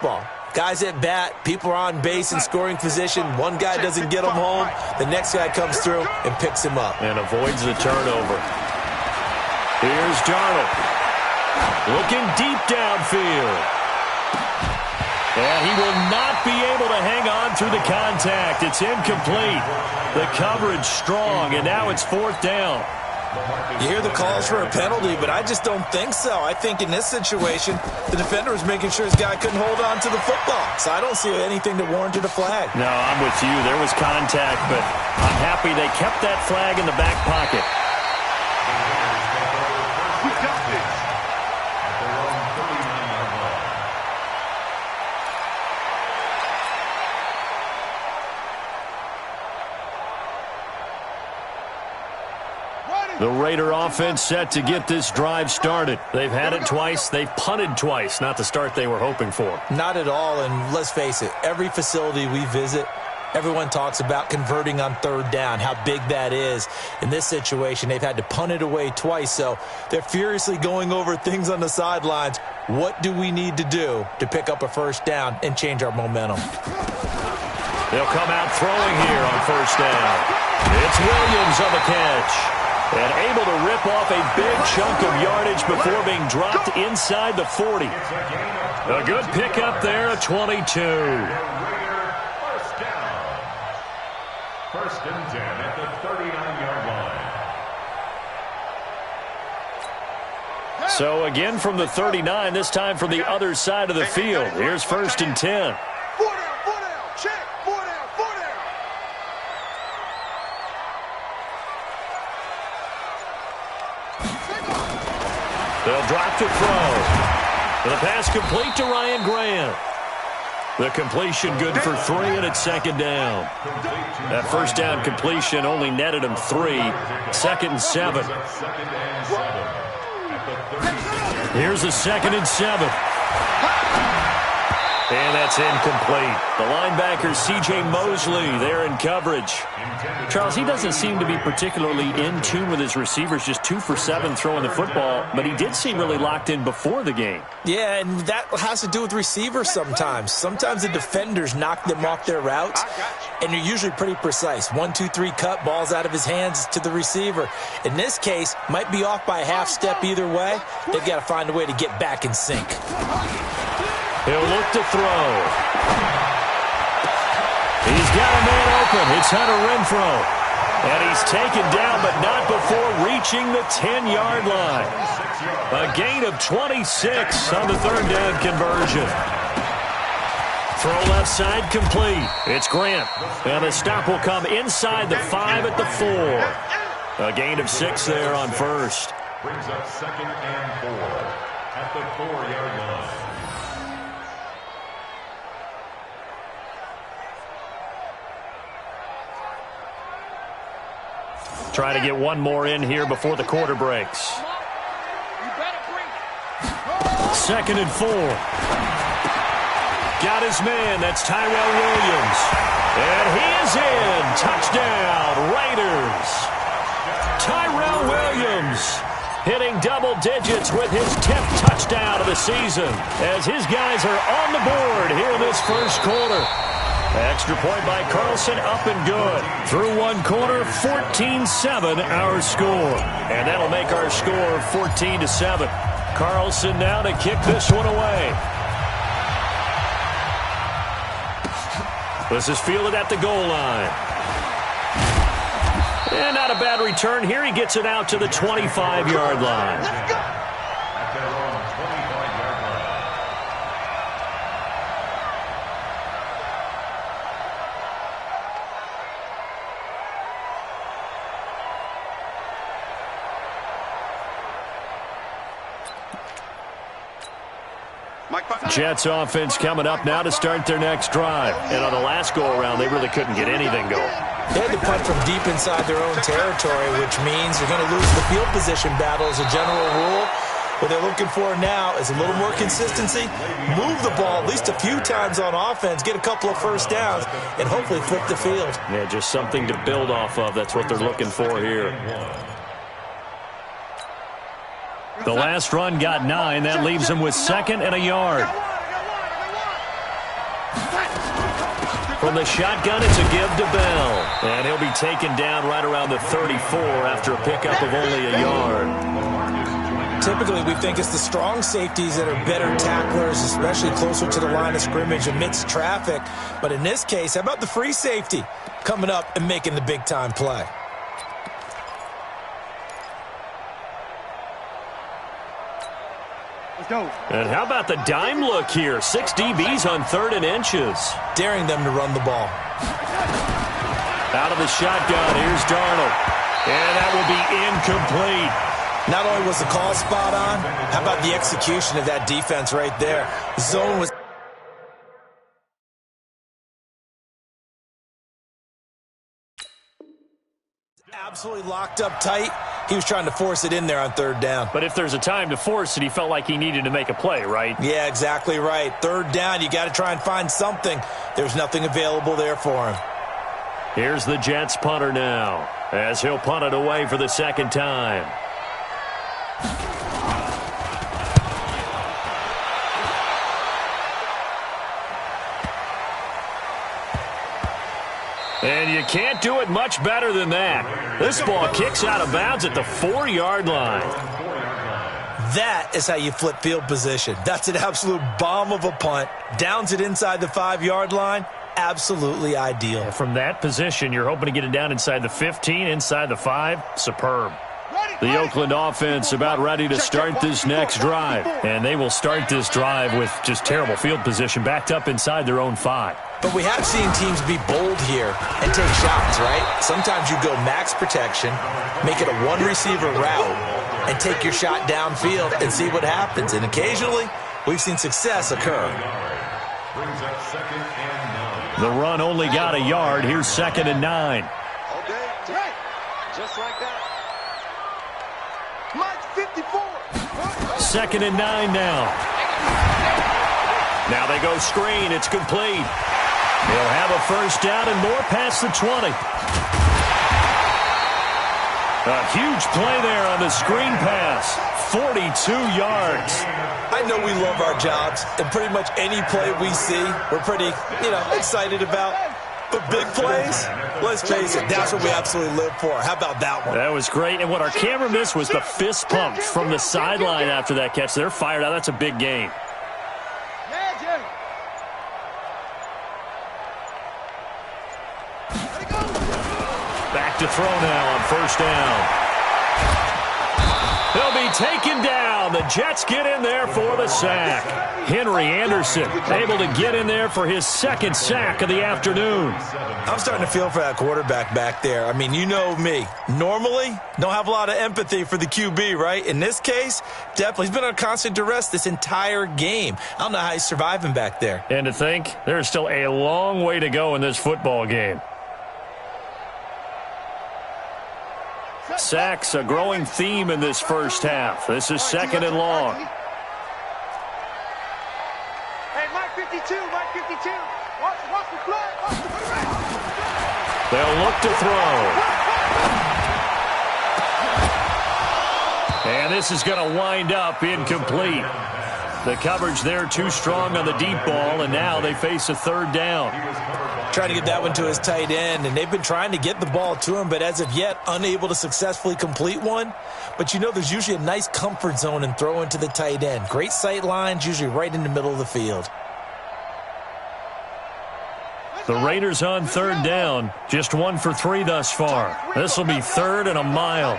ball. Guys at bat, people are on base in scoring position. One guy doesn't get him home. The next guy comes through and picks him up. And avoids the turnover. Here's Darnold. Looking deep downfield. And he will not be able to hang on through the contact. It's incomplete. The coverage strong, and now it's 4th down. You hear the calls for a penalty, but I just don't think so. I think in this situation, the defender was making sure his guy couldn't hold on to the football. So I don't see anything that warranted a flag. No, I'm with you. There was contact, but I'm happy they kept that flag in the back pocket. We got this. The Raider offense set to get this drive started. They've had it twice. They've punted twice. Not the start they were hoping for. Not at all, and let's face it, every facility we visit, everyone talks about converting on 3rd down, how big that is. In this situation, they've had to punt it away twice, so they're furiously going over things on the sidelines. What do we need to do to pick up a 1st down and change our momentum? They'll come out throwing here on 1st down. It's Williams on the catch. And able to rip off a big chunk of yardage before being dropped inside the 40. A good pickup there at 22. 1st down. 1st and 10 at the 39-yard line. So again from the 39, this time from the other side of the field. Here's 1st and 10. 4 down, check, 4 down, 4 down. They'll drop to throw. The pass complete to Ryan Grant. The completion good for 3, and it's 2nd down. That 1st down completion only netted him 3. 2nd and 7. Here's a 2nd and 7. And that's incomplete. The linebacker, C.J. Mosley, there in coverage. Charles, he doesn't seem to be particularly in tune with his receivers, just 2 for 7 throwing the football, but he did seem really locked in before the game. Yeah, and that has to do with receivers sometimes. Sometimes the defenders knock them off their routes, and they're usually pretty precise. 1, 2, 3 cut, balls out of his hands to the receiver. In this case, might be off by a half step either way. They've got to find a way to get back in sync. He'll look to throw. He's got a man open. It's Hunter Renfrow. And he's taken down, but not before reaching the 10-yard line. A gain of 26 on the 3rd down conversion. Throw left side complete. It's Grant. And the stop will come inside the 5 at the 4. A gain of 6 there on 1st. Brings up 2nd and 4 at the 4-yard line. Try to get one more in here before the quarter breaks. 2nd and 4. Got his man. That's Tyrell Williams. And he is in. Touchdown, Raiders. Tyrell Williams hitting double digits with his 10th touchdown of the season as his guys are on the board here in this 1st quarter. Extra point by Carlson, up and good. Through 1 quarter, 14-7 our score. And that'll make our score 14-7. Carlson now to kick this one away. This is fielded at the goal line. And not a bad return here. He gets it out to the 25-yard line. Let's go. At their own 25-yard line. Jets offense coming up now to start their next drive. And on the last go-around, they really couldn't get anything going. They had to punt from deep inside their own territory, which means you're going to lose the field position battle as a general rule. What they're looking for now is a little more consistency, move the ball at least a few times on offense, get a couple of 1st downs, and hopefully flip the field. Yeah, just something to build off of. That's what they're looking for here. The last run got 9. That leaves them with 2nd and a yard. From the shotgun, it's a give to Bell. And he'll be taken down right around the 34 after a pickup of only a yard. Typically, we think it's the strong safeties that are better tacklers, especially closer to the line of scrimmage amidst traffic. But in this case, how about the free safety coming up and making the big-time play? And how about the dime look here? 6 DBs on 3rd and inches. Daring them to run the ball. Out of the shotgun, here's Darnold. And that will be incomplete. Not only was the call spot on, how about the execution of that defense right there? The zone was absolutely locked up tight. He was trying to force it in there on 3rd down. But if there's a time to force it, he felt like he needed to make a play, right? Yeah, exactly right. 3rd down, you got to try and find something. There's nothing available there for him. Here's the Jets punter now, as he'll punt it away for the 2nd time. And you can't do it much better than that. This ball kicks out of bounds at the 4-yard line. That is how you flip field position. That's an absolute bomb of a punt. Downs it inside the 5-yard line. Absolutely ideal. And from that position, you're hoping to get it down inside the 15, inside the 5. Superb. The Oakland offense about ready to start this next drive. And they will start this drive with just terrible field position, backed up inside their own 5. But we have seen teams be bold here and take shots, right? Sometimes you go max protection, make it a one-receiver route, and take your shot downfield and see what happens. And occasionally, we've seen success occur. The run only got a yard. Here's 2nd and 9. Okay, just like that. Mark 54. 2nd and 9 now. Now they go screen. It's complete. They'll have a 1st down and more past the 20. A huge play there on the screen pass. 42 yards. I know we love our jobs, and pretty much any play we see, we're pretty, excited about. But big plays, let's face it, that's what we absolutely live for. How about that one? That was great. And what our camera missed was the fist pump from the sideline after that catch. They're fired out. That's a big game. Back to throw now on 1st down. He'll be taken down. The Jets get in there for the sack. Henry Anderson able to get in there for his 2nd sack of the afternoon. I'm starting to feel for that quarterback back there. I mean, you know me. Normally, don't have a lot of empathy for the QB, right? In this case, definitely. He's been on constant duress this entire game. I don't know how he's surviving back there. And to think, there's still a long way to go in this football game. Sacks, a growing theme in this 1st half. This is 2nd and long. Hey, Mike 52, Mike 52. Watch the flag. They'll look to throw. And this is going to wind up incomplete. The coverage there too strong on the deep ball, and now they face a 3rd down. Trying to get that one to his tight end, and they've been trying to get the ball to him, but as of yet, unable to successfully complete one. But there's usually a nice comfort zone in throwing to the tight end. Great sight lines, usually right in the middle of the field. The Raiders on 3rd down, just 1 for 3 thus far. This will be 3rd and a mile.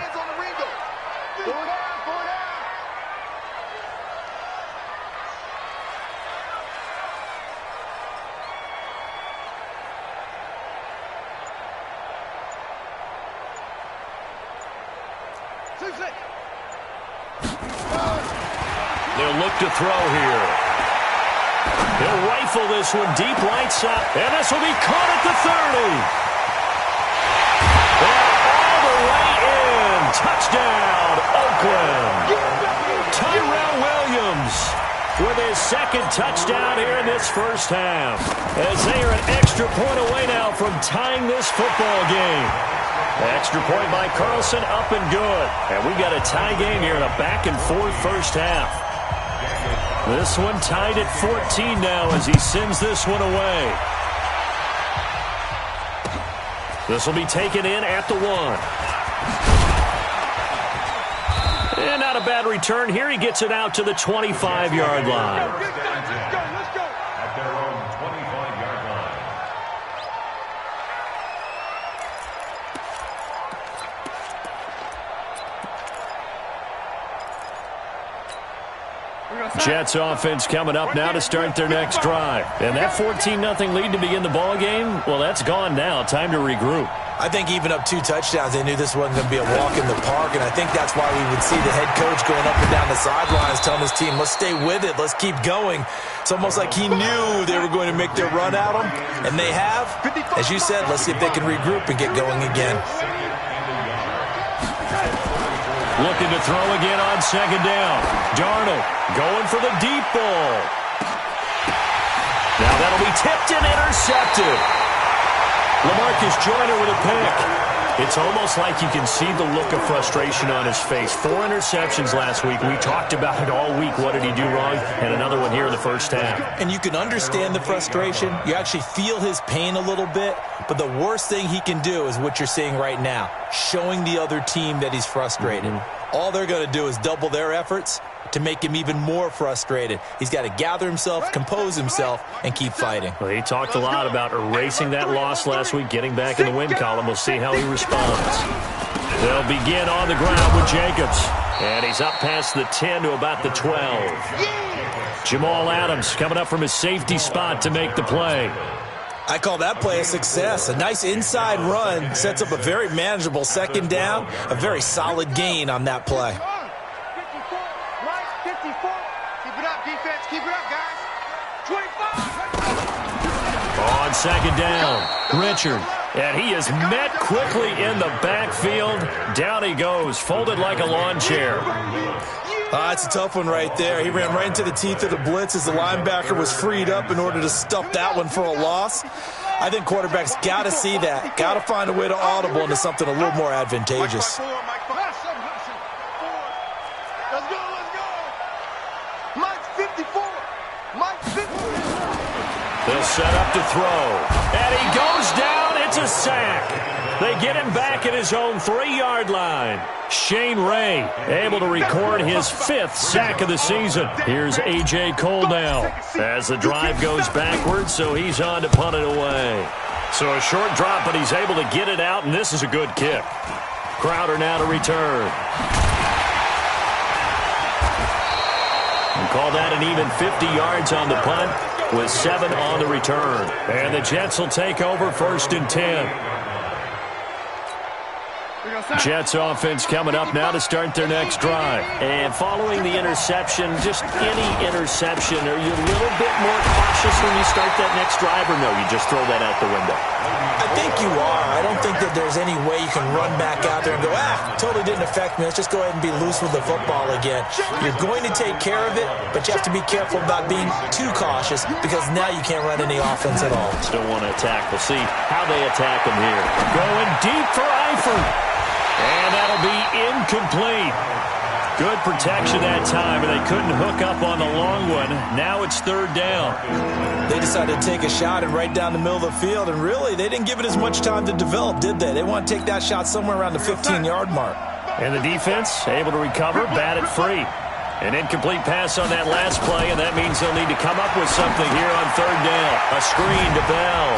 They'll look to throw here. He'll rifle this one deep right side. And this will be caught at the 30. And all the way in. Touchdown, Oakland. Tyrell Williams with his 2nd touchdown here in this 1st half. As they are an extra point away now from tying this football game. Extra point by Carlson, up and good. And we got a tie game here in a back-and-forth 1st half. This one tied at 14 now as he sends this one away. This will be taken in at the 1. And not a bad return here. He gets it out to the 25-yard line. Let's go. At their own 25-yard line. Jets offense coming up now to start their next drive. And that 14-0 lead to begin the ball game, well, that's gone now. Time to regroup. I think even up 2 touchdowns, they knew this wasn't going to be a walk in the park, and I think that's why we would see the head coach going up and down the sidelines telling his team, let's stay with it, let's keep going. It's almost like he knew they were going to make their run at him, and they have. As you said, let's see if they can regroup and get going again. Looking to throw again on second down. Darnold going for the deep ball. Now that'll be tipped and intercepted. LaMarcus Joyner with a pick. It's almost like you can see the look of frustration on his face. 4 interceptions last week. We talked about it all week. What did he do wrong? And another one here in the first half. And you can understand the frustration. You actually feel his pain a little bit. But the worst thing he can do is what you're seeing right now, showing the other team that he's frustrated. All they're going to do is double their efforts to make him even more frustrated. He's got to gather himself, compose himself, and keep fighting. Well, he talked a lot about erasing that loss last week, getting back in the win column. We'll see how he responds. They'll begin on the ground with Jacobs. And he's up past the 10 to about the 12. Jamal Adams coming up from his safety spot to make the play. I call that play a success. A nice inside run sets up a very manageable second down, a very solid gain on that play. 54. Keep it up, defense. Keep it up, guys. 25. On second down, Richard. And he is met quickly in the backfield. Down he goes, folded like a lawn chair. It's a tough one right there. He ran right into the teeth of the blitz as the linebacker was freed up in order to stuff that one for a loss. I think quarterbacks got to see that. Got to find a way to audible into something a little more advantageous. Let's go. Mike's 54. Mike's 54. They'll set up to throw. And he goes down. It's a sack. They get him back at his own 3-yard line. Shane Ray able to record his 5th sack of the season. Here's A.J. Cole now as the drive goes backwards, so he's on to punt it away. So a short drop, but he's able to get it out, and this is a good kick. Crowder now to return. And call that an even 50 yards on the punt with 7 on the return. And the Jets will take over 1st and 10. Jets offense coming up now to start their next drive. And following the interception, just any interception, are you a little bit more cautious when you start that next drive, or no, you just throw that out the window? I think you are. I don't think that there's any way you can run back out there and go, totally didn't affect me. Let's just go ahead and be loose with the football again. You're going to take care of it, but you have to be careful about being too cautious because now you can't run any offense at all. Still want to attack. We'll see how they attack him here. Going deep for Eifert. And that'll be incomplete. Good protection that time, and they couldn't hook up on the long one. Now it's 3rd down. They decided to take a shot and right down the middle of the field, and really, they didn't give it as much time to develop, did they? They want to take that shot somewhere around the 15-yard mark. And the defense able to recover, bat it free. An incomplete pass on that last play, and that means they'll need to come up with something here on 3rd down. A screen to Bell.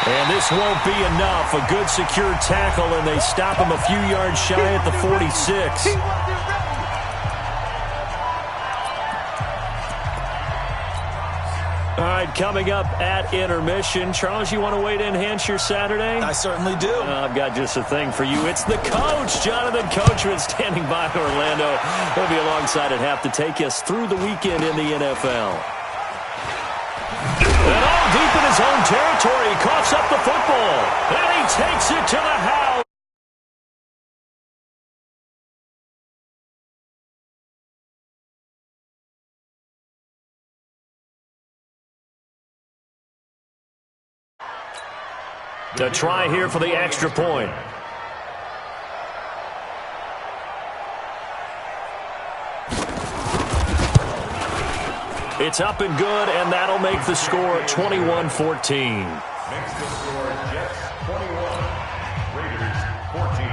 And this won't be enough. A good secure tackle, and they stop him a few yards shy at the 46. All right, coming up at intermission. Charles, you want to wait to enhance your Saturday? I certainly do. I've got just a thing for you. It's the coach, Jonathan Coachman, standing by Orlando. He'll be alongside at half to take us through the weekend in the NFL. And all deep in his own territory, he coughs up the football. And he takes it to the house. To try here for the extra point. It's up and good, and that'll make the score 21-14. Makes the score Jets 21, Raiders 14.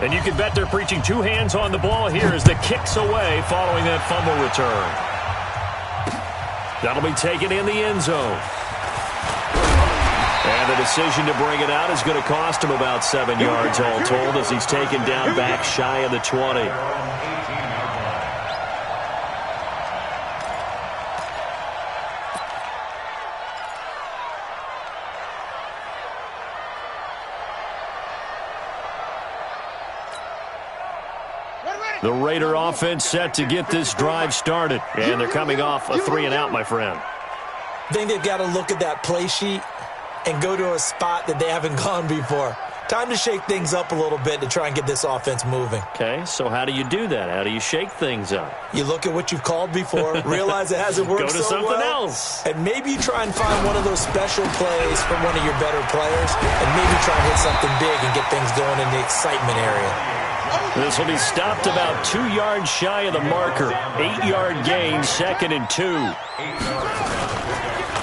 And you can bet they're preaching two hands on the ball here as the kick's away following that fumble return. That'll be taken in the end zone. And the decision to bring it out is going to cost him about 7 yards all told as he's taken down back shy of the 20. The Raider offense set to get this drive started. And they're coming off a 3-and-out, my friend. I think they've got to look at that play sheet and go to a spot that they haven't gone before. Time to shake things up a little bit to try and get this offense moving. Okay, so how do you do that? How do you shake things up? You look at what you've called before, realize it hasn't worked so well. Go to something else. And maybe you try and find one of those special plays from one of your better players, and maybe try and hit something big and get things going in the excitement area. This will be stopped about 2 yards shy of the marker. 8-yard gain, 2nd and 2.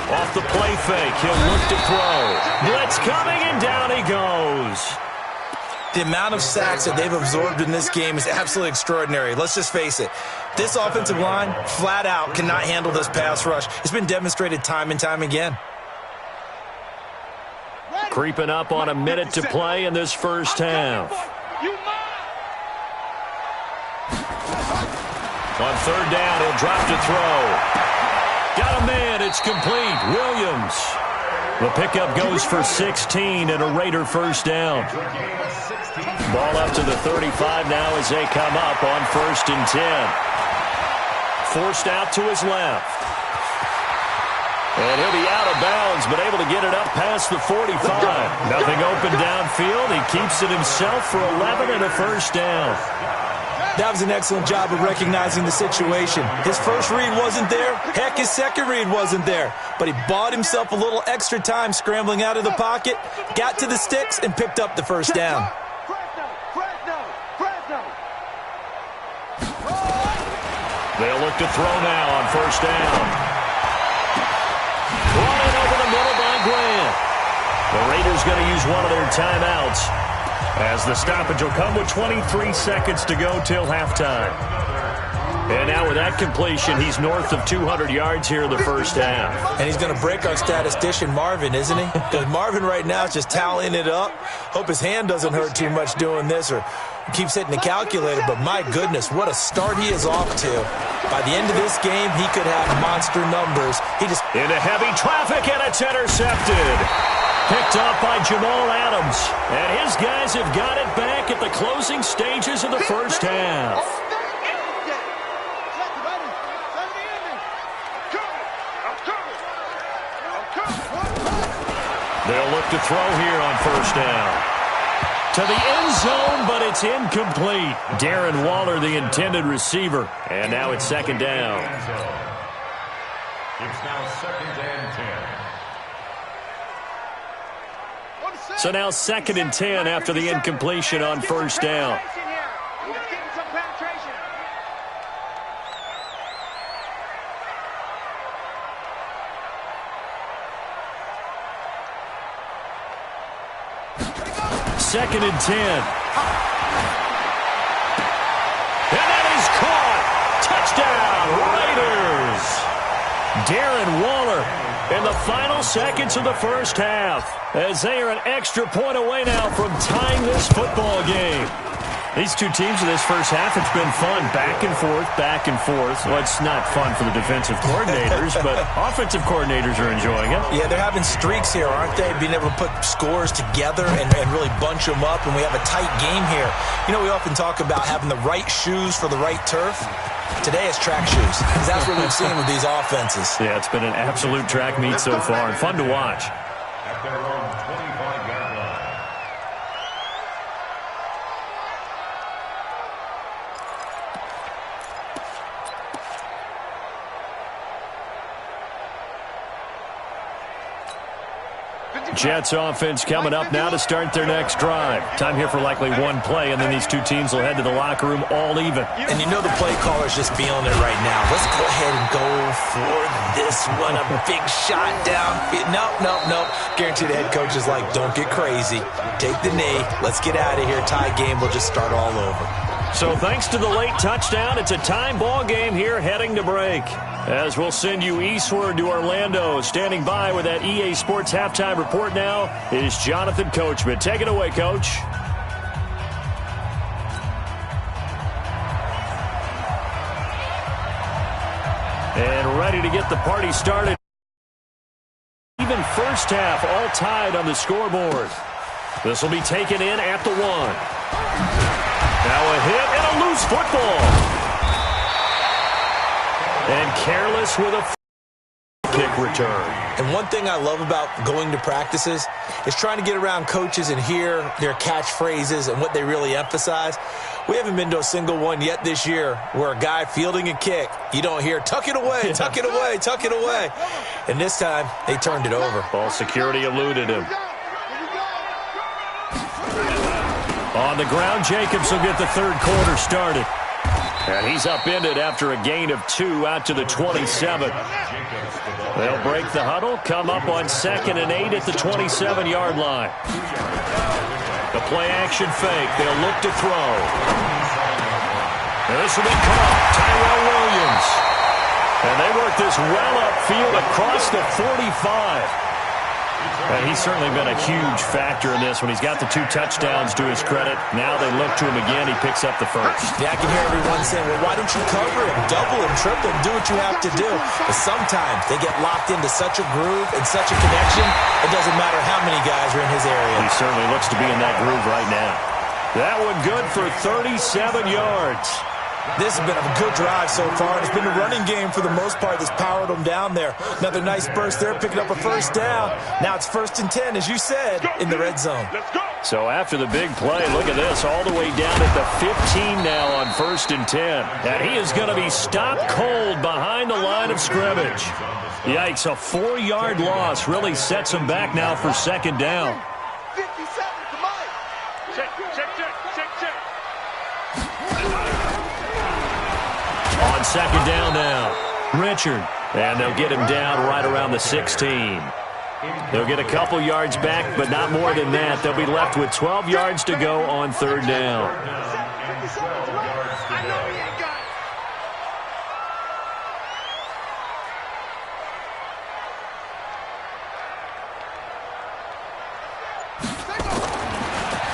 Off the play fake, he'll look to throw. Blitz coming, and down he goes. The amount of sacks that they've absorbed in this game is absolutely extraordinary. Let's just face it. This offensive line, flat out, cannot handle this pass rush. It's been demonstrated time and time again. Creeping up on a minute to play in this first half. On 3rd down, he'll drop to throw. Got a man, it's complete. Williams. The pickup goes for 16 and a Raider first down. Ball up to the 35 now as they come up on 1st and 10. Forced out to his left. And he'll be out of bounds, but able to get it up past the 45. Nothing open downfield. He keeps it himself for 11 and a first down. That was an excellent job of recognizing the situation. His first read wasn't there. Heck, his second read wasn't there. But he bought himself a little extra time scrambling out of the pocket, got to the sticks, and picked up the first down. They'll look to throw now on 1st down. Running over the middle by Grant. The Raiders going to use one of their timeouts, as the stoppage will come with 23 seconds to go till halftime. And now with that completion, he's north of 200 yards here in the first half. And he's going to break our statistician, Marvin, isn't he? Because Marvin right now is just tallying it up. Hope his hand doesn't hurt too much doing this or keeps hitting the calculator. But my goodness, what a start he is off to. By the end of this game, he could have monster numbers. He just into heavy traffic, and it's intercepted. Picked up by Jamal Adams. And his guys have got it back at the closing stages of the first half. They'll look to throw here on 1st down. To the end zone, but it's incomplete. Darren Waller, the intended receiver. And now it's 2nd down. It's now 2nd and 10. So now 2nd and 10 after the incompletion on 1st down. Second and 10. And that is caught. Touchdown, Raiders. Darren Waller in the final seconds of the first half, as they are an extra point away now from tying this football game. These two teams in this first half, it's been fun. Back and forth, back and forth. Well, it's not fun for the defensive coordinators, but offensive coordinators are enjoying it. Yeah, they're having streaks here, aren't they? Being able to put scores together and really bunch them up, and we have a tight game here. You know, we often talk about having the right shoes for the right turf. Today it's track shoes, because that's what we've seen with these offenses. Yeah, it's been an absolute track meet so far, and fun to watch. At their own 25-yard line. Jets offense coming up now to start their next drive. Time here for likely one play, and then these two teams will head to the locker room all even. And you know the play caller's just feeling it right now. Let's go ahead and go for this one. A big shot down. Nope. Guarantee the head coach is like, don't get crazy. Take the knee. Let's get out of here. Tie game. We'll just start all over. So thanks to the late touchdown, it's a time ball game here heading to break. As we'll send you eastward to Orlando. Standing by with that EA Sports halftime report now is Jonathan Coachman. Take it away, Coach. And ready to get the party started. Even first half all tied on the scoreboard. This will be taken in at the 1. Now a hit and a loose football. And careless with a kick return. And one thing I love about going to practices is trying to get around coaches and hear their catchphrases and what they really emphasize. We haven't been to a single one yet this year where a guy fielding a kick, you don't hear, tuck it away, tuck it away, tuck it away. And this time, they turned it over. Ball security eluded him. On the ground, Jacobs will get the third quarter started. And he's upended after a gain of 2 out to the 27. They'll break the huddle, come up on 2nd and 8 at the 27-yard line. The play-action fake. They'll look to throw. This will be caught. Tyrell Williams. And they work this well upfield across the 45. And he's certainly been a huge factor in this when he's got the 2 touchdowns to his credit. Now they look to him again. He picks up the first. Yeah, I can hear everyone saying, well, why don't you cover him, double him, triple him, do what you have to do. But sometimes they get locked into such a groove and such a connection, it doesn't matter how many guys are in his area. He certainly looks to be in that groove right now. That one good for 37 yards. This has been a good drive so far, and it's been the running game for the most part that's powered them down there. Another nice burst there, picking up a first down. Now it's 1st and 10, as you said, in the red zone. So after the big play, look at this, all the way down at the 15 now on 1st and 10. And he is going to be stopped cold behind the line of scrimmage. Yikes, a 4-yard loss really sets him back now for 2nd down. 57, come on. Check. On 2nd down now, Richard. And they'll get him down right around the 16. They'll get a couple yards back, but not more than that. They'll be left with 12 yards to go on 3rd down.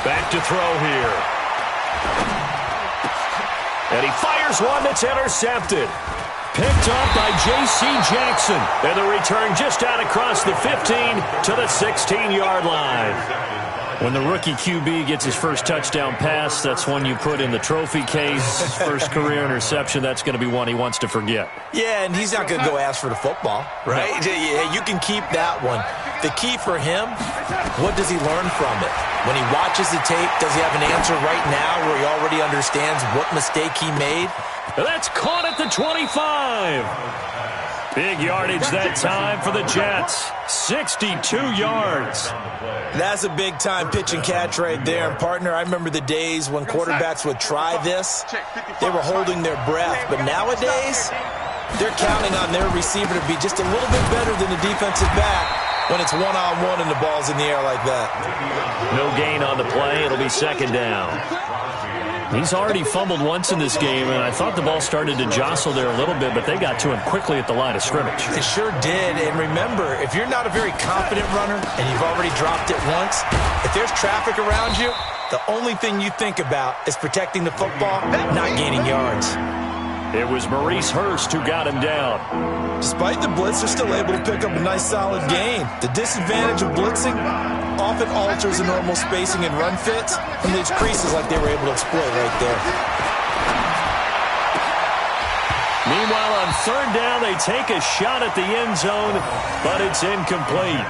Back to throw here. And he fires one that's intercepted. Picked up by J.C. Jackson. And the return just out across the 15 to the 16-yard line. When the rookie QB gets his first touchdown pass, that's one you put in the trophy case. First career interception, that's going to be one he wants to forget. Yeah, and he's not going to go ask for the football, right? Yeah, you can keep that one. The key for him, what does he learn from it? When he watches the tape, does he have an answer right now where he already understands what mistake he made? That's caught at the 25. Big yardage that time for the Jets. 62 yards. That's a big-time pitch and catch right there. And, partner, I remember the days when quarterbacks would try this. They were holding their breath. But nowadays, they're counting on their receiver to be just a little bit better than the defensive back when it's one-on-one and the ball's in the air like that. No gain on the play. It'll be 2nd down. He's already fumbled once in this game, and I thought the ball started to jostle there a little bit, but they got to him quickly at the line of scrimmage. It sure did. And remember, if you're not a very confident runner and you've already dropped it once, if there's traffic around you, the only thing you think about is protecting the football, not gaining yards. It was Maurice Hurst who got him down. Despite the blitz, they're still able to pick up a nice solid gain. The disadvantage of blitzing often alters the normal spacing and run fits, and leaves creases like they were able to exploit right there. Meanwhile, on 3rd down, they take a shot at the end zone, but it's incomplete.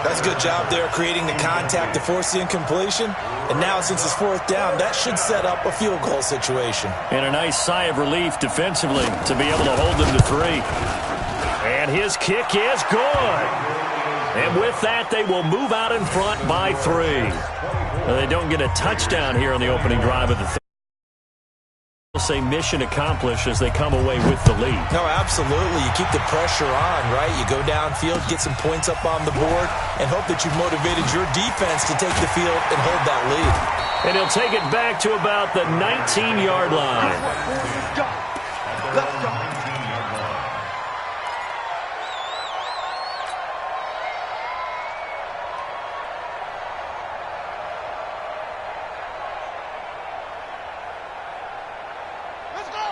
That's a good job there creating the contact to force the incompletion. And now, since it's 4th down, that should set up a field goal situation. And a nice sigh of relief defensively to be able to hold them to 3. And his kick is good. And with that, they will move out in front by 3. They don't get a touchdown here on the opening drive of the third. They'll say mission accomplished as they come away with the lead. No, absolutely. You keep the pressure on, right? You go downfield, get some points up on the board, and hope that you've motivated your defense to take the field and hold that lead. And he'll take it back to about the 19-yard line. Let's go.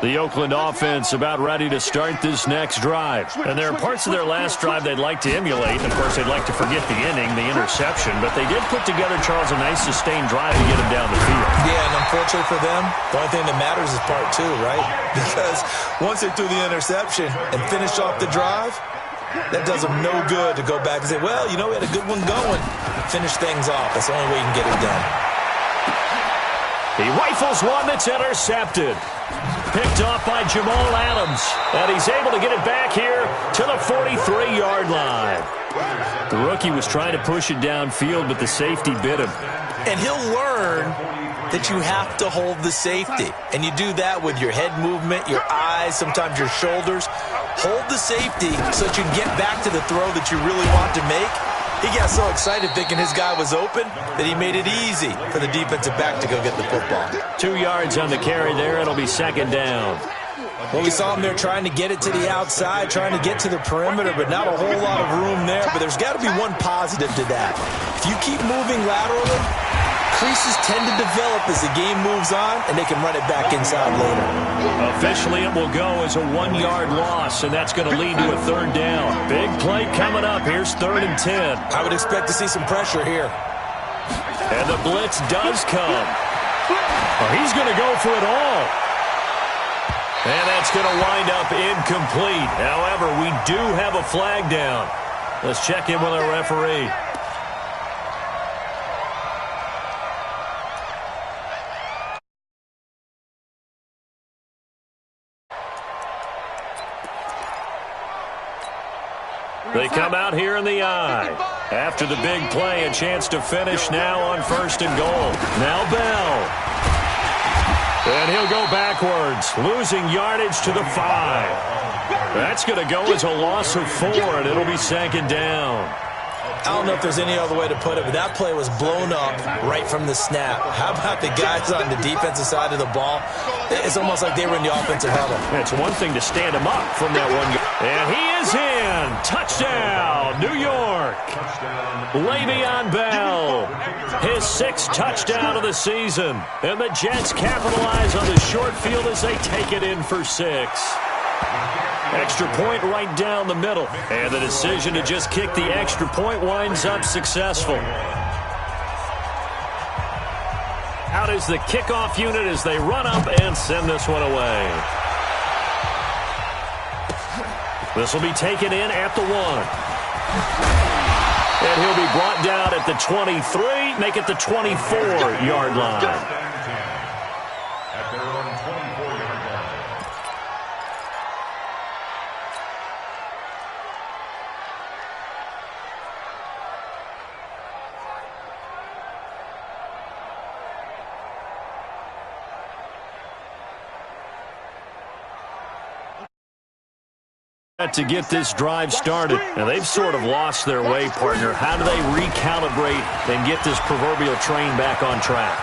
The Oakland offense about ready to start this next drive. And there are parts of their last drive they'd like to emulate. And, of course, they'd like to forget the ending, the interception. But they did put together, Charles, a nice sustained drive to get him down the field. Yeah, and unfortunately for them, the only thing that matters is part 2, right? Because once they threw the interception and finished off the drive, that does them no good to go back and say, well, you know, we had a good one going. Finish things off. That's the only way you can get it done. He rifles one that's intercepted. Picked off by Jamal Adams. And he's able to get it back here to the 43-yard line. The rookie was trying to push it downfield, but the safety bit him. And he'll learn that you have to hold the safety. And you do that with your head movement, your eyes, sometimes your shoulders. Hold the safety so that you can get back to the throw that you really want to make. He got so excited thinking his guy was open that he made it easy for the defensive back to go get the football. 2 yards on the carry there. It'll be second down. Well, we saw him there trying to get it to the outside, trying to get to the perimeter, but not a whole lot of room there. But there's got to be one positive to that. If you keep moving laterally, creases tend to develop as the game moves on, and they can run it back inside later. Officially, it will go as a 1-yard loss, and that's going to lead to a third down. Big play coming up. Here's 3rd and 10. I would expect to see some pressure here. And the blitz does come. Oh, he's going to go for it all. And that's going to wind up incomplete. However, we do have a flag down. Let's check in with our referee. They come out here in the eye. After the big play, a chance to finish now on 1st and goal. Now Bell. And he'll go backwards, losing yardage to the 5. That's going to go as a loss of 4, and it'll be 2nd down. I don't know if there's any other way to put it, but that play was blown up right from the snap. How about the guys on the defensive side of the ball? It's almost like they were in the offensive huddle. It's one thing to stand him up from that one. And he is in. Touchdown, New York. Le'Veon Bell, his 6th touchdown of the season. And the Jets capitalize on the short field as they take it in for 6. Extra point right down the middle. And the decision to just kick the extra point winds up successful. Out is the kickoff unit as they run up and send this one away. This will be taken in at the 1. And he'll be brought down at the 23, make it the 24-yard line. To get this drive started. And they've sort of lost their way, partner. How do they recalibrate and get this proverbial train back on track?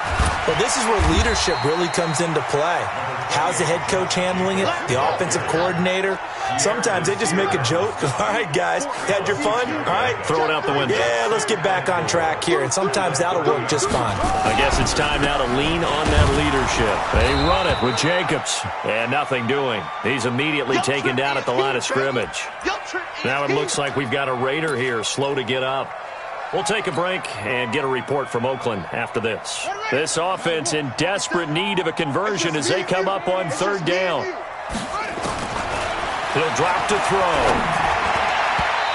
Well, this is where leadership really comes into play. How's the head coach handling it? The offensive coordinator? Sometimes they just make a joke. All right, guys, had your fun? All right. Throw it out the window. Yeah, let's get back on track here. And sometimes that'll work just fine. I guess it's time now to lean on that leadership. They run it with Jacobs. And nothing doing. He's immediately taken down at the line of scrimmage. Now it looks like we've got a Raider here, slow to get up. We'll take a break and get a report from Oakland after this. This offense in desperate need of a conversion as they come up on 3rd down. He'll drop to throw.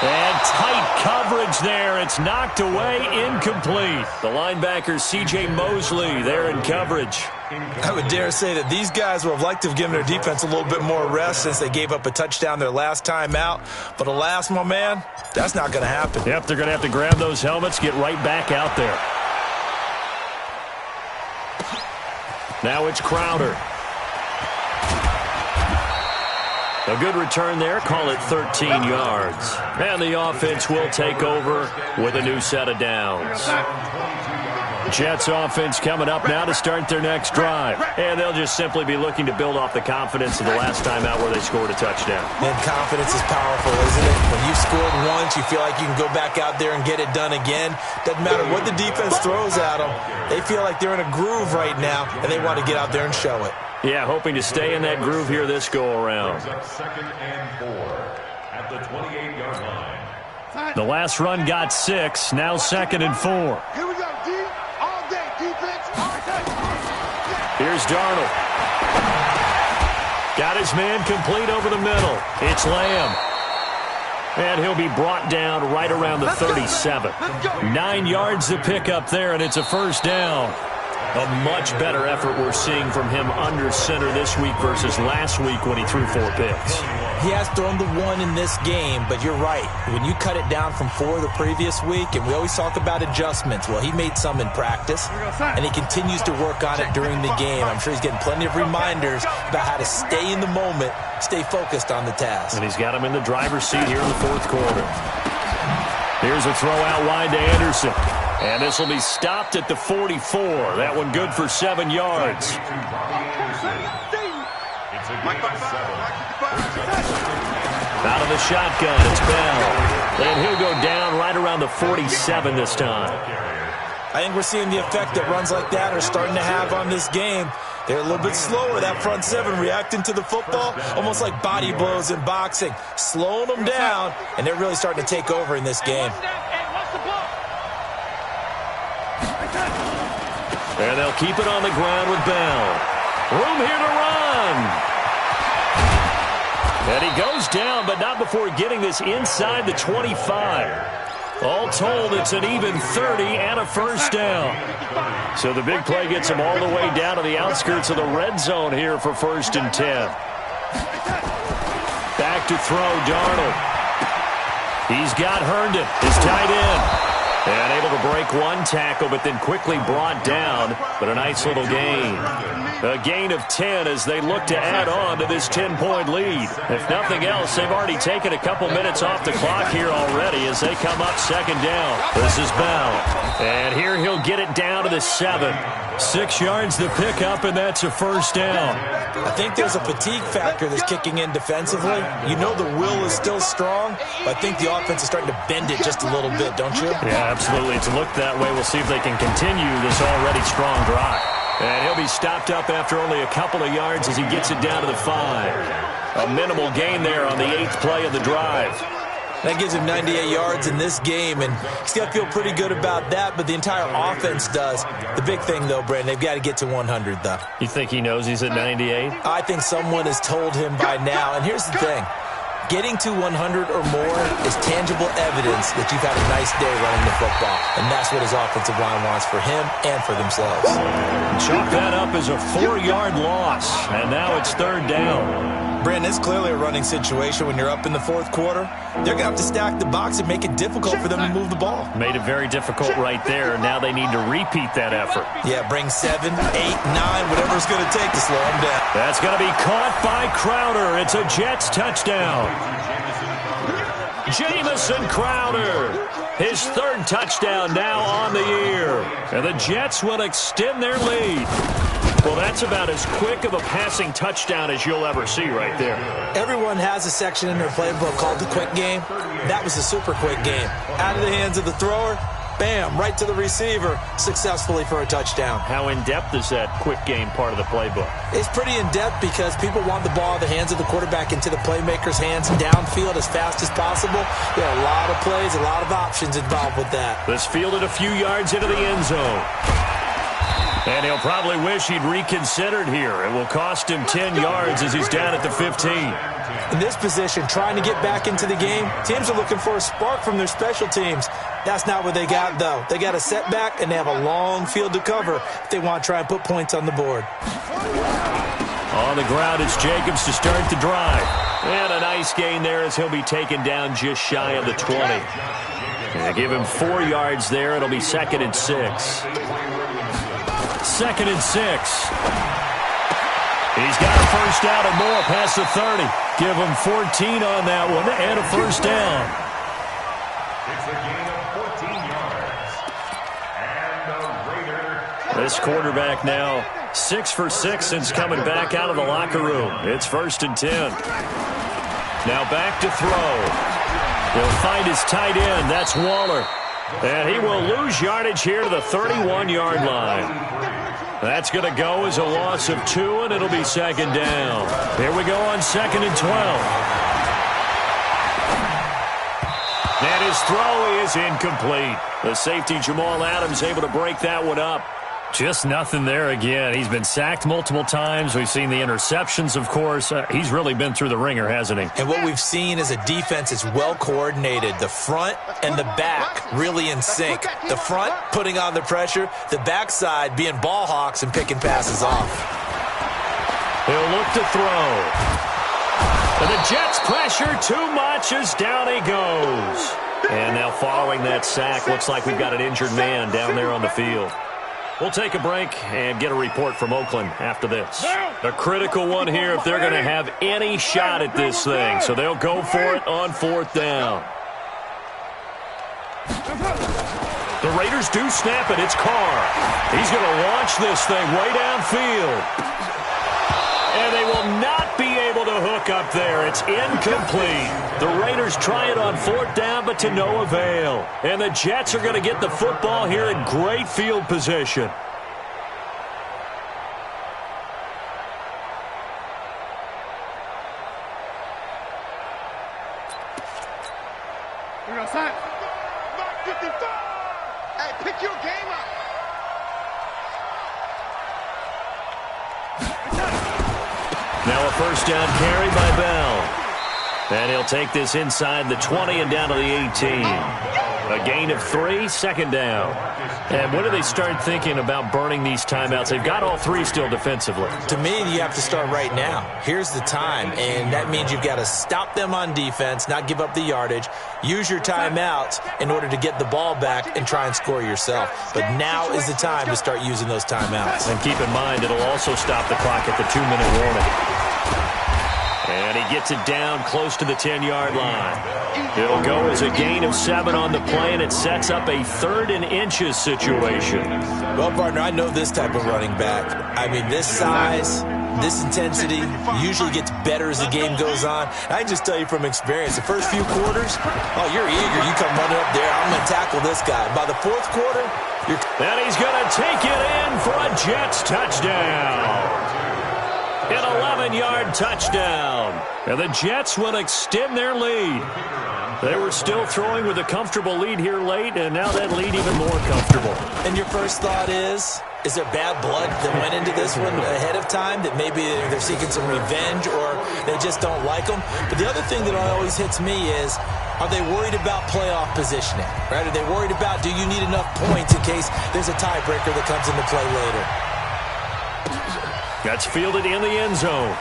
And tight coverage there. It's knocked away, incomplete. The linebacker, C.J. Mosley, there in coverage. I would dare say that these guys would have liked to have given their defense a little bit more rest since they gave up a touchdown their last time out. But alas, my man, that's not going to happen. Yep, they're going to have to grab those helmets, get right back out there. Now it's Crowder. A good return there. Call it 13 yards. And the offense will take over with a new set of downs. Jets offense coming up now to start their next drive. And they'll just simply be looking to build off the confidence of the last time out where they scored a touchdown. And confidence is powerful, isn't it? When you've scored once, you feel like you can go back out there and get it done again. Doesn't matter what the defense throws at them. They feel like they're in a groove right now, and they want to get out there and show it. Yeah, hoping to stay in that groove here this go-around. Second and 4 at the 28-yard line. The last run got 6. Now second and 4. Here we go, D. All day, defense. All day. Here's Darnold. Got his man complete over the middle. It's Lamb. And he'll be brought down right around the 37. 9 yards to pick up there, and it's a first down. A much better effort we're seeing from him under center this week versus last week when he threw 4 picks. He has thrown the 1 in this game, but you're right. When you cut it down from 4 the previous week, and we always talk about adjustments, well, he made some in practice, and he continues to work on it during the game. I'm sure he's getting plenty of reminders about how to stay in the moment, stay focused on the task. And he's got him in the driver's seat here in the 4th quarter. Here's a throw out wide to Anderson. And this will be stopped at the 44. That one good for 7 yards. Out of the shotgun, it's Bell. And he'll go down right around the 47 this time. I think we're seeing the effect that runs like that are starting to have on this game. They're a little bit slower, that front 7, reacting to the football, almost like body blows in boxing, slowing them down, and they're really starting to take over in this game. And they'll keep it on the ground with Bell. Room here to run. And he goes down, but not before getting this inside the 25. All told, it's an even 30 and a first down. So the big play gets him all the way down to the outskirts of the red zone here for 1st and 10. Back to throw, Darnold. He's got Herndon, his tight end. And able to break 1 tackle, but then quickly brought down. But a nice little gain. A gain of 10 as they look to add on to this 10-point lead. If nothing else, they've already taken a couple minutes off the clock here already as they come up 2nd down. This is Bell. And here he'll get it down to the 7. 6 yards to pick up, and that's a first down. I think there's a fatigue factor that's kicking in defensively. You know the will is still strong, but I think the offense is starting to bend it just a little bit, don't you? Yeah, absolutely. It's looked that way. We'll see if they can continue this already strong drive. And he'll be stopped up after only a couple of yards as he gets it down to the 5. A minimal gain there on the 8th play of the drive. That gives him 98 yards in this game, and he's got to feel pretty good about that, but the entire offense does. The big thing, though, Brandon, they've got to get to 100, though. You think he knows he's at 98? I think someone has told him by now, and here's the thing. Getting to 100 or more is tangible evidence that you've had a nice day running the football, and that's what his offensive line wants for him and for themselves. Chalk that up as a 4-yard loss, and now it's 3rd down. Brandon, it's clearly a running situation when you're up in the 4th quarter. They're going to have to stack the box and make it difficult for them to move the ball. Made it very difficult right there. Now they need to repeat that effort. Yeah, bring 7, 8, 9, whatever it's going to take to slow them down. That's going to be caught by Crowder. It's a Jets touchdown. Jamison Crowder, his 3rd touchdown now on the year. And the Jets will extend their lead. Well, that's about as quick of a passing touchdown as you'll ever see right there. Everyone has a section in their playbook called the quick game. That was a super quick game. Out of the hands of the thrower, bam, right to the receiver, successfully for a touchdown. How in-depth is that quick game part of the playbook? It's pretty in-depth because people want the ball in the hands of the quarterback into the playmaker's hands downfield as fast as possible. There are a lot of plays, a lot of options involved with that. Let's field it a few yards into the end zone. And he'll probably wish he'd reconsidered here. It will cost him 10 yards as he's down at the 15. In this position, trying to get back into the game, teams are looking for a spark from their special teams. That's not what they got, though. They got a setback, and they have a long field to cover if they want to try and put points on the board. On the ground, it's Jacobs to start the drive. And a nice gain there as he'll be taken down just shy of the 20. They give him 4 yards there. It'll be 2nd and 6. 2nd and 6. He's got a first down and more past the 30. Give him 14 on that one and a first down. It's a gain of 14 yards. And the Raiders. This quarterback now 6 for 6 since coming back out of the locker room. It's 1st and 10. Now back to throw. He'll find his tight end. That's Waller. And he will lose yardage here to the 31-yard line. That's going to go as a loss of 2, and it'll be 2nd down. Here we go on 2nd and 12. And his throw is incomplete. The safety, Jamal Adams, able to break that one up. Just nothing there again. He's been sacked multiple times. We've seen the interceptions, of course. He's really been through the ringer, hasn't he? And what we've seen is a defense that's well coordinated. The front and the back really in sync. The front putting on the pressure. The backside being ball hawks and picking passes off. He'll look to throw. And the Jets pressure too much as down he goes. And now following that sack, looks like we've got an injured man down there on the field. We'll take a break and get a report from Oakland after this. A critical one here if they're going to have any shot at this thing. So they'll go for it on 4th down. The Raiders do snap it. It's Carr. He's going to launch this thing way downfield. And they will not be able to hook up there. It's incomplete. The Raiders try it on 4th down, but to no avail. And the Jets are going to get the football here in great field position. Here we go, son. Mark 55. Hey, pick your game up. Now a first down carry by Bell. And he'll take this inside the 20 and down to the 18. A gain of 3, 2nd down. And when do they start thinking about burning these timeouts? They've got all 3 still defensively. To me, you have to start right now. Here's the time, and that means you've got to stop them on defense, not give up the yardage, use your timeouts in order to get the ball back and try and score yourself. But now is the time to start using those timeouts. And keep in mind, it'll also stop the clock at the 2-minute warning. And he gets it down close to the 10-yard line. It'll go as a gain of 7 on the play, and it sets up a 3rd and inches situation. Well, partner, I know this type of running back. I mean, this size, this intensity usually gets better as the game goes on. I can just tell you from experience, the first few quarters, oh, you're eager. You come running up there. I'm going to tackle this guy. By the 4th quarter, you're... And he's going to take it in for a Jets touchdown. An 11-yard touchdown. And the Jets will extend their lead. They were still throwing with a comfortable lead here late, and now that lead even more comfortable. And your first thought is there bad blood that went into this one ahead of time, that maybe they're seeking some revenge or they just don't like them? But the other thing that always hits me is, are they worried about playoff positioning? Right? Are they worried about, do you need enough points in case there's a tiebreaker that comes into play later? That's fielded in the end zone.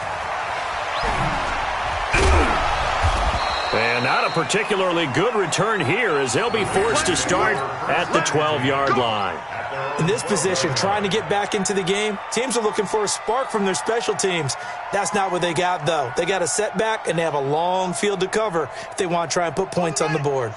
And not a particularly good return here as they'll be forced to start at the 12-yard line. In this position, trying to get back into the game, teams are looking for a spark from their special teams. That's not what they got, though. They got a setback, and they have a long field to cover if they want to try and put points on the board.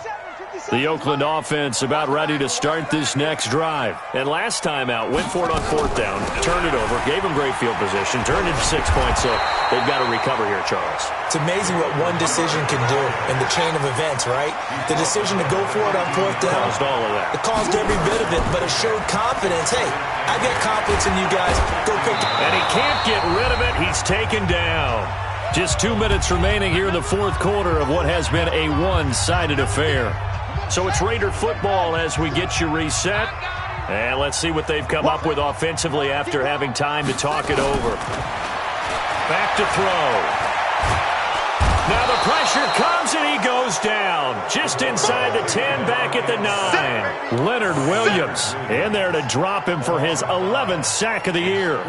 The Oakland offense about ready to start this next drive. And last time out, went for it on 4th down, turned it over, gave them great field position, turned it to 6 points, so they've got to recover here, Charles. It's amazing what one decision can do in the chain of events, right? The decision to go for it on 4th down. Caused all of that. It caused every bit of it, but it showed confidence. Hey, I got confidence in you guys. Go pick it. And he can't get rid of it. He's taken down. Just 2 minutes remaining here in the 4th quarter of what has been a one-sided affair. So it's Raider football as we get you reset. And let's see what they've come up with offensively after having time to talk it over. Back to throw. Now the pressure comes and he goes down. Just inside the 10, back at the 9. Leonard Williams in there to drop him for his 11th sack of the year.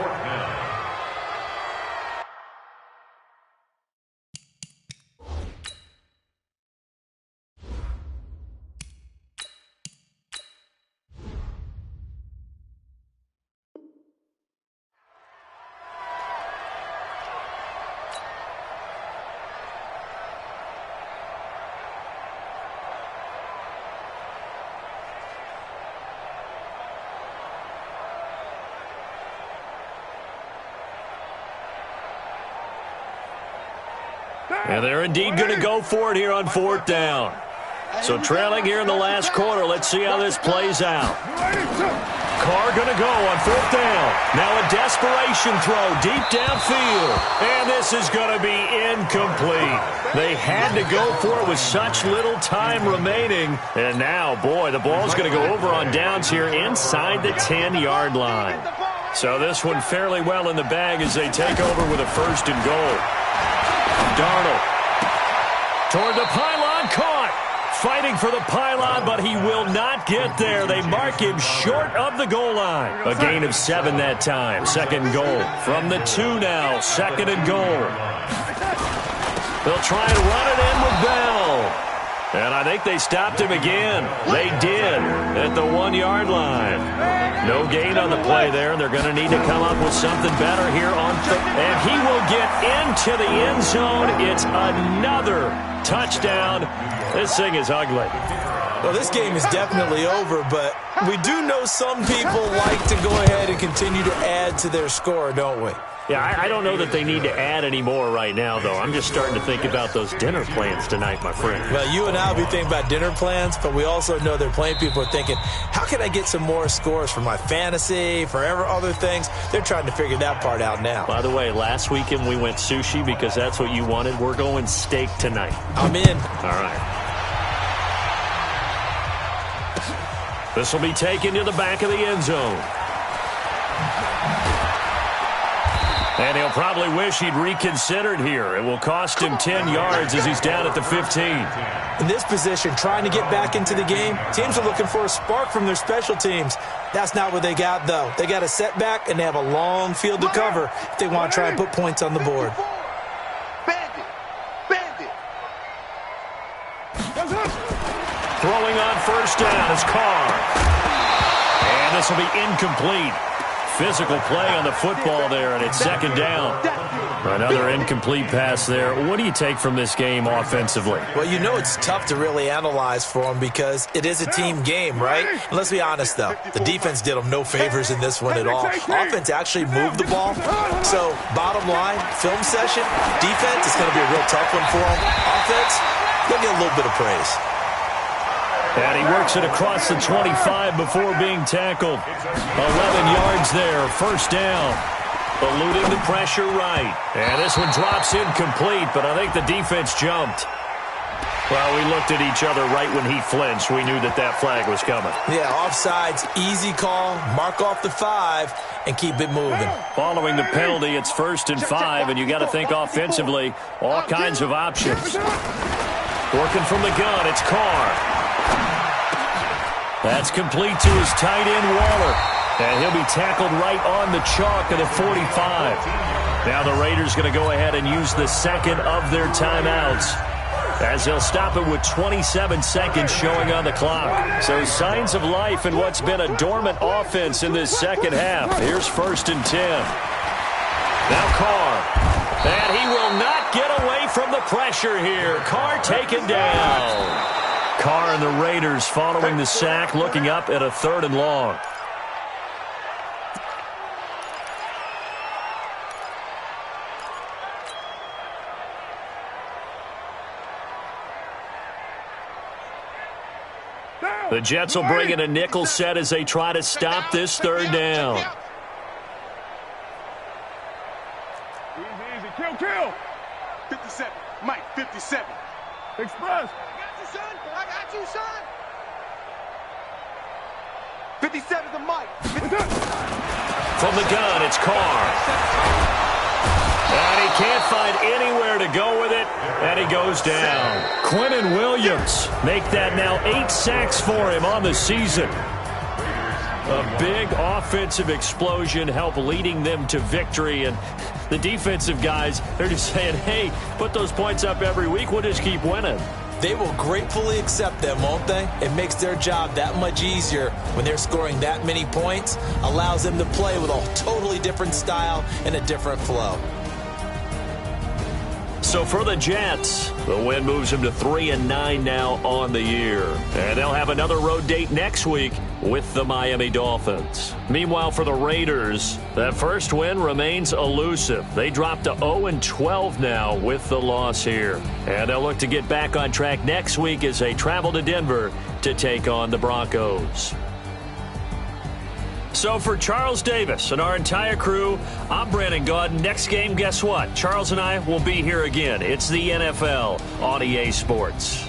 And they're indeed going to go for it here on 4th down. So trailing here in the last quarter. Let's see how this plays out. Carr going to go on 4th down. Now a desperation throw deep downfield. And this is going to be incomplete. They had to go for it with such little time remaining. And now, boy, the ball's going to go over on downs here inside the 10-yard line. So this one fairly well in the bag as they take over with a 1st and goal. Darnold toward the pylon, caught. Fighting for the pylon, but he will not get there. They mark him short of the goal line. A gain of 7 that time. 2nd goal. From the 2 now. 2nd and goal. They'll try and run it in with Bell. And I think they stopped him again. They did at the 1-yard line. No gain on the play there. They're going to need to come up with something better here on and he will get into the end zone. It's another touchdown. This thing is ugly. Well, this game is definitely over, but we do know some people like to go ahead and continue to add to their score, don't we? Yeah, I don't know that they need to add any more right now, though. I'm just starting to think about those dinner plans tonight, my friend. Well, you and I will be thinking about dinner plans, but we also know their playing people are thinking, how can I get some more scores for my fantasy, for other things? They're trying to figure that part out now. By the way, last weekend we went sushi because that's what you wanted. We're going steak tonight. I'm in. All right. This will be taken to the back of the end zone. And he'll probably wish he'd reconsidered here. It will cost him 10 yards as he's down at the 15. In this position, trying to get back into the game, teams are looking for a spark from their special teams. That's not what they got, though. They got a setback, and they have a long field to cover if they want to try and put points on the board. Throwing on 1st down is Carr. And this will be incomplete. Physical play on the football there, and it's 2nd down. Another incomplete pass there. What do you take from this game offensively? Well, you know it's tough to really analyze for them because it is a team game, right? And let's be honest, though. The defense did them no favors in this one at all. Offense actually moved the ball. So, bottom line, film session, defense is going to be a real tough one for them. Offense, they'll get a little bit of praise. And he works it across the 25 before being tackled. 11 yards there, 1st down. Eluding the pressure right. And this one drops incomplete, but I think the defense jumped. Well, we looked at each other right when he flinched. We knew that that flag was coming. Yeah, offsides, easy call, mark off the 5, and keep it moving. Following the penalty, it's 1st and 5, and you got to think offensively, all kinds of options. Working from the gun, it's Carr. That's complete to his tight end, Waller. And he'll be tackled right on the chalk of the 45. Now the Raiders going to go ahead and use the 2nd of their timeouts, as they'll stop it with 27 seconds showing on the clock. So signs of life in what's been a dormant offense in this 2nd half. Here's 1st and 10. Now Carr. And he will not get away from the pressure here. Carr taken down. Carr and the Raiders following the sack, looking up at a 3rd and long. The Jets will bring in a nickel set as they try to stop this 3rd down. Easy, kill. 57, Mike, 57. Express. I got you, son. 57 to Mike. From the gun, it's Carr. And he can't find anywhere to go with it, and he goes down. Quinnen Williams make that now 8 sacks for him on the season. A big offensive explosion helped leading them to victory, and the defensive guys, they're just saying, hey, put those points up every week, we'll just keep winning. They will gratefully accept them, won't they? It makes their job that much easier when they're scoring that many points, allows them to play with a totally different style and a different flow. So for the Jets, the win moves them to 3-9 now on the year. And they'll have another road date next week with the Miami Dolphins. Meanwhile, for the Raiders, that first win remains elusive. They drop to 0-12 now with the loss here. And they'll look to get back on track next week as they travel to Denver to take on the Broncos. So for Charles Davis and our entire crew, I'm Brandon Gaudin. Next game, guess what? Charles and I will be here again. It's the NFL on EA Sports.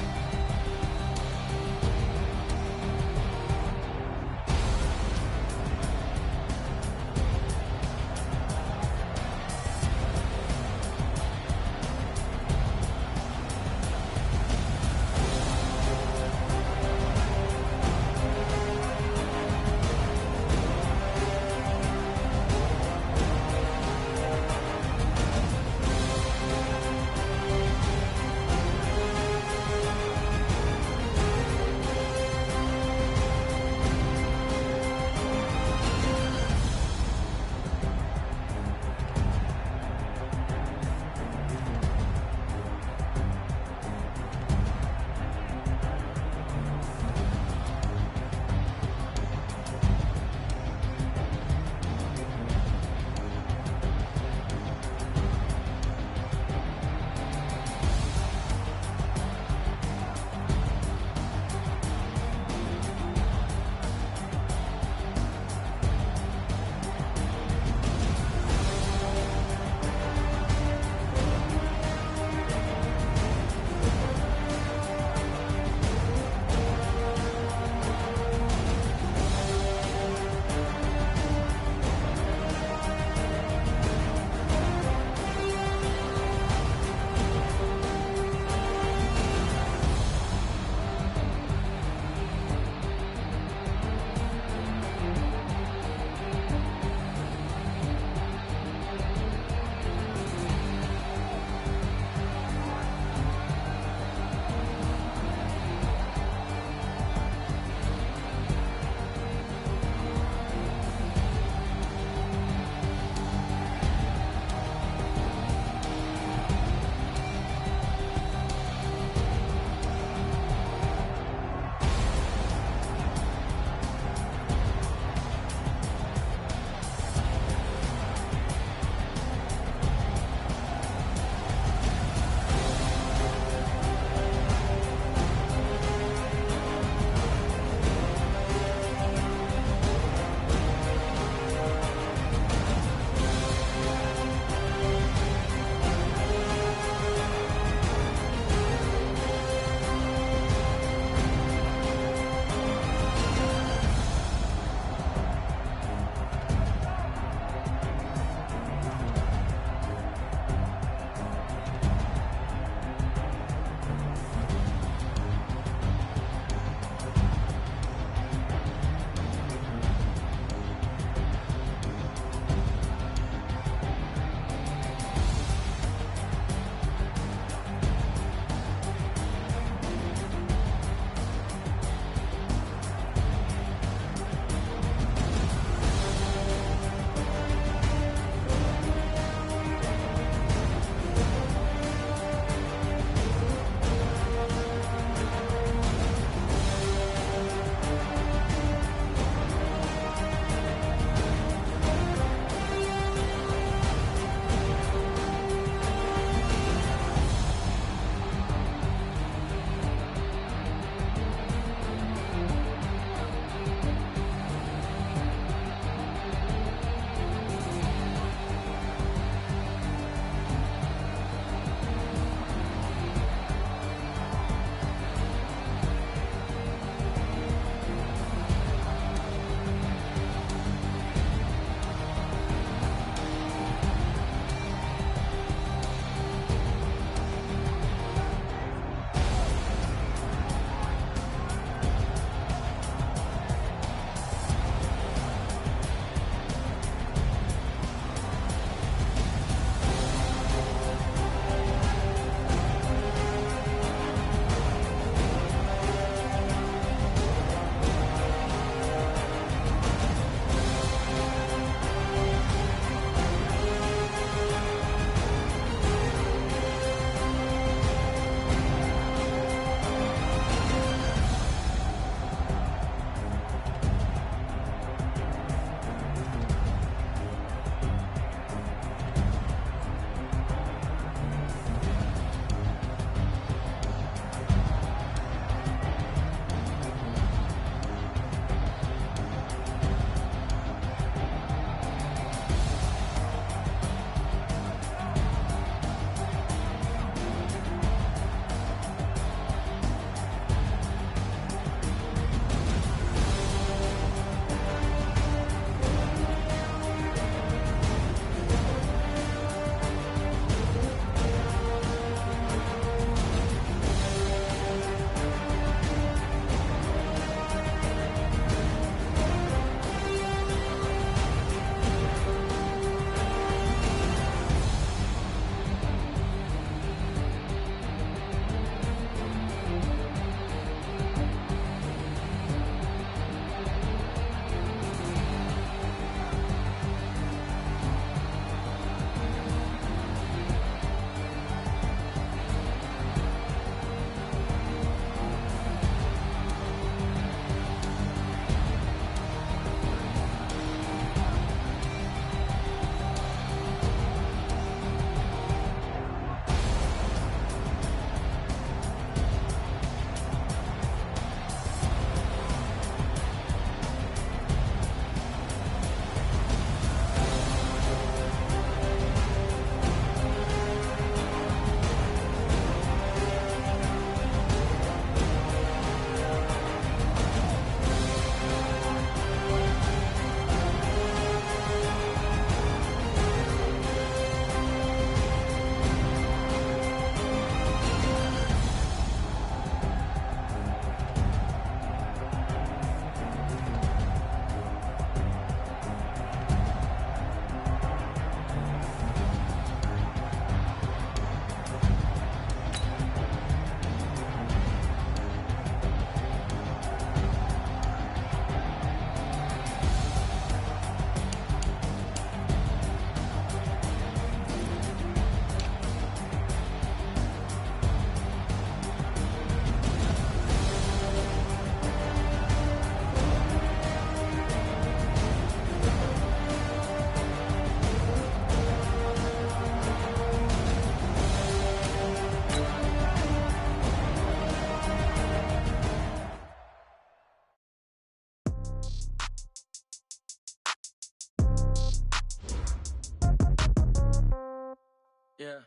Yeah.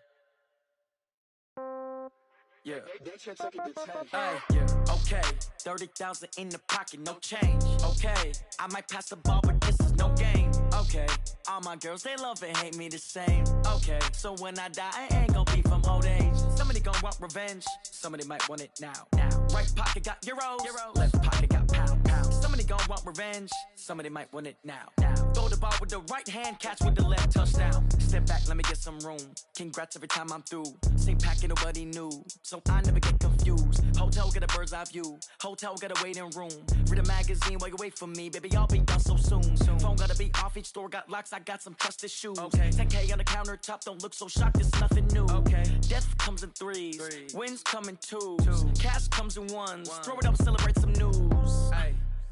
Yeah. Hey, yeah. Okay. 30,000 in the pocket, no change. Okay. I might pass the ball, but this is no game. Okay. All my girls, they love and hate me the same. Okay. So when I die, I ain't gon' be from old age. Somebody gon' want revenge. Somebody might want it now. Right pocket got euros. Left pocket got pound. Somebody gon' want revenge. Somebody might want it now. Throw the ball with the right hand, catch with the left, touchdown. Step back, let me get some room. Congrats every time I'm through. Same packet, nobody knew. So I never get confused. Hotel get a bird's eye view. Hotel got a waiting room. Read a magazine while you wait for me. Baby, I'll be done so soon. Phone gotta be off, each store got locks. I got some trusted shoes. 10K on the countertop, don't look so shocked, it's nothing new. Death comes in threes. Wins come in twos. Cash comes in ones. Throw it up, celebrate some news.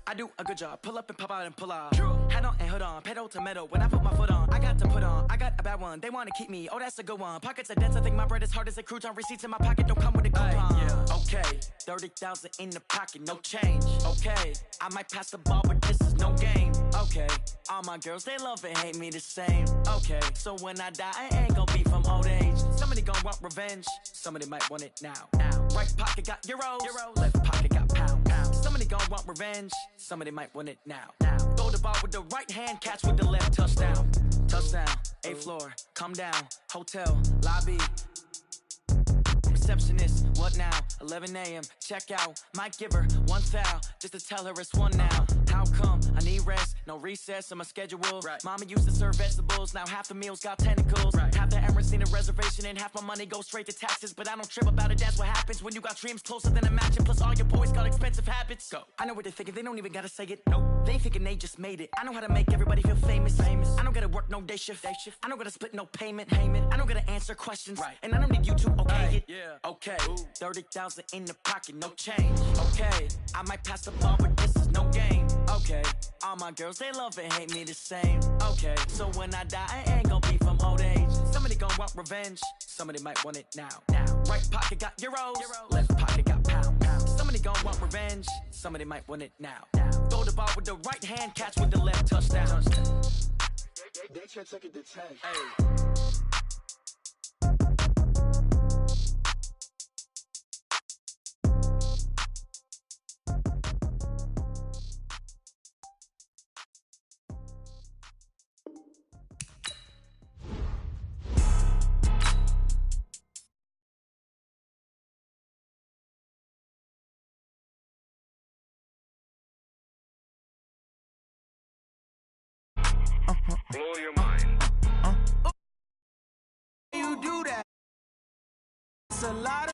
I do a good job. Pull up and pop out and pull out. Head on and hood on. Pedal to metal. When I put my foot on, I got to put on. I got a bad one. They want to keep me. Oh, that's a good one. Pockets are dense. I think my bread is hard as a crouton. Receipts in my pocket don't come with a coupon. Okay. 30,000 in the pocket. No change. Okay. I might pass the ball, but this is no game. Okay. All my girls, they love and hate me the same. Okay. So when I die, I ain't gon' be from old age. Somebody gon' want revenge. Somebody might want it now. Right pocket got euros. Left pocket got pound. Somebody gon' want revenge. Somebody might want it now. Throw the ball with the right hand, catch with the left, touchdown. Touchdown, 8th floor, come down, hotel, lobby. Receptionist, what now? 11 a.m., check out. Might give her one foul, just to tell her it's one now. How come? I need rest, no recess in my schedule. Mama used to serve vegetables, now half the meals got tentacles. Half the errands need a reservation and half my money goes straight to taxes. But I don't trip about it, that's what happens when you got dreams closer than a mansion. Plus all your boys got expensive habits. Go. I know what they're thinking, they don't even gotta say it. No, they thinking they just made it. I know how to make everybody feel famous. I don't gotta work no day shift. I don't gotta split no payment. I don't gotta answer questions. And I don't need you to okay it. Okay, 30,000 in the pocket, no change. Okay, I might pass the ball, but this is no game. Okay, all my girls, they love and hate me the same. Okay, so when I die, I ain't gon' be from old age. Somebody gon' want revenge. Somebody might want it now. Right pocket got euros. Left pocket got pound. Somebody gon' want revenge. Somebody might want it now. Throw the ball with the right hand, catch with the left, touchdown. They should take it to 10. Blow your mind. You do that. It's a lot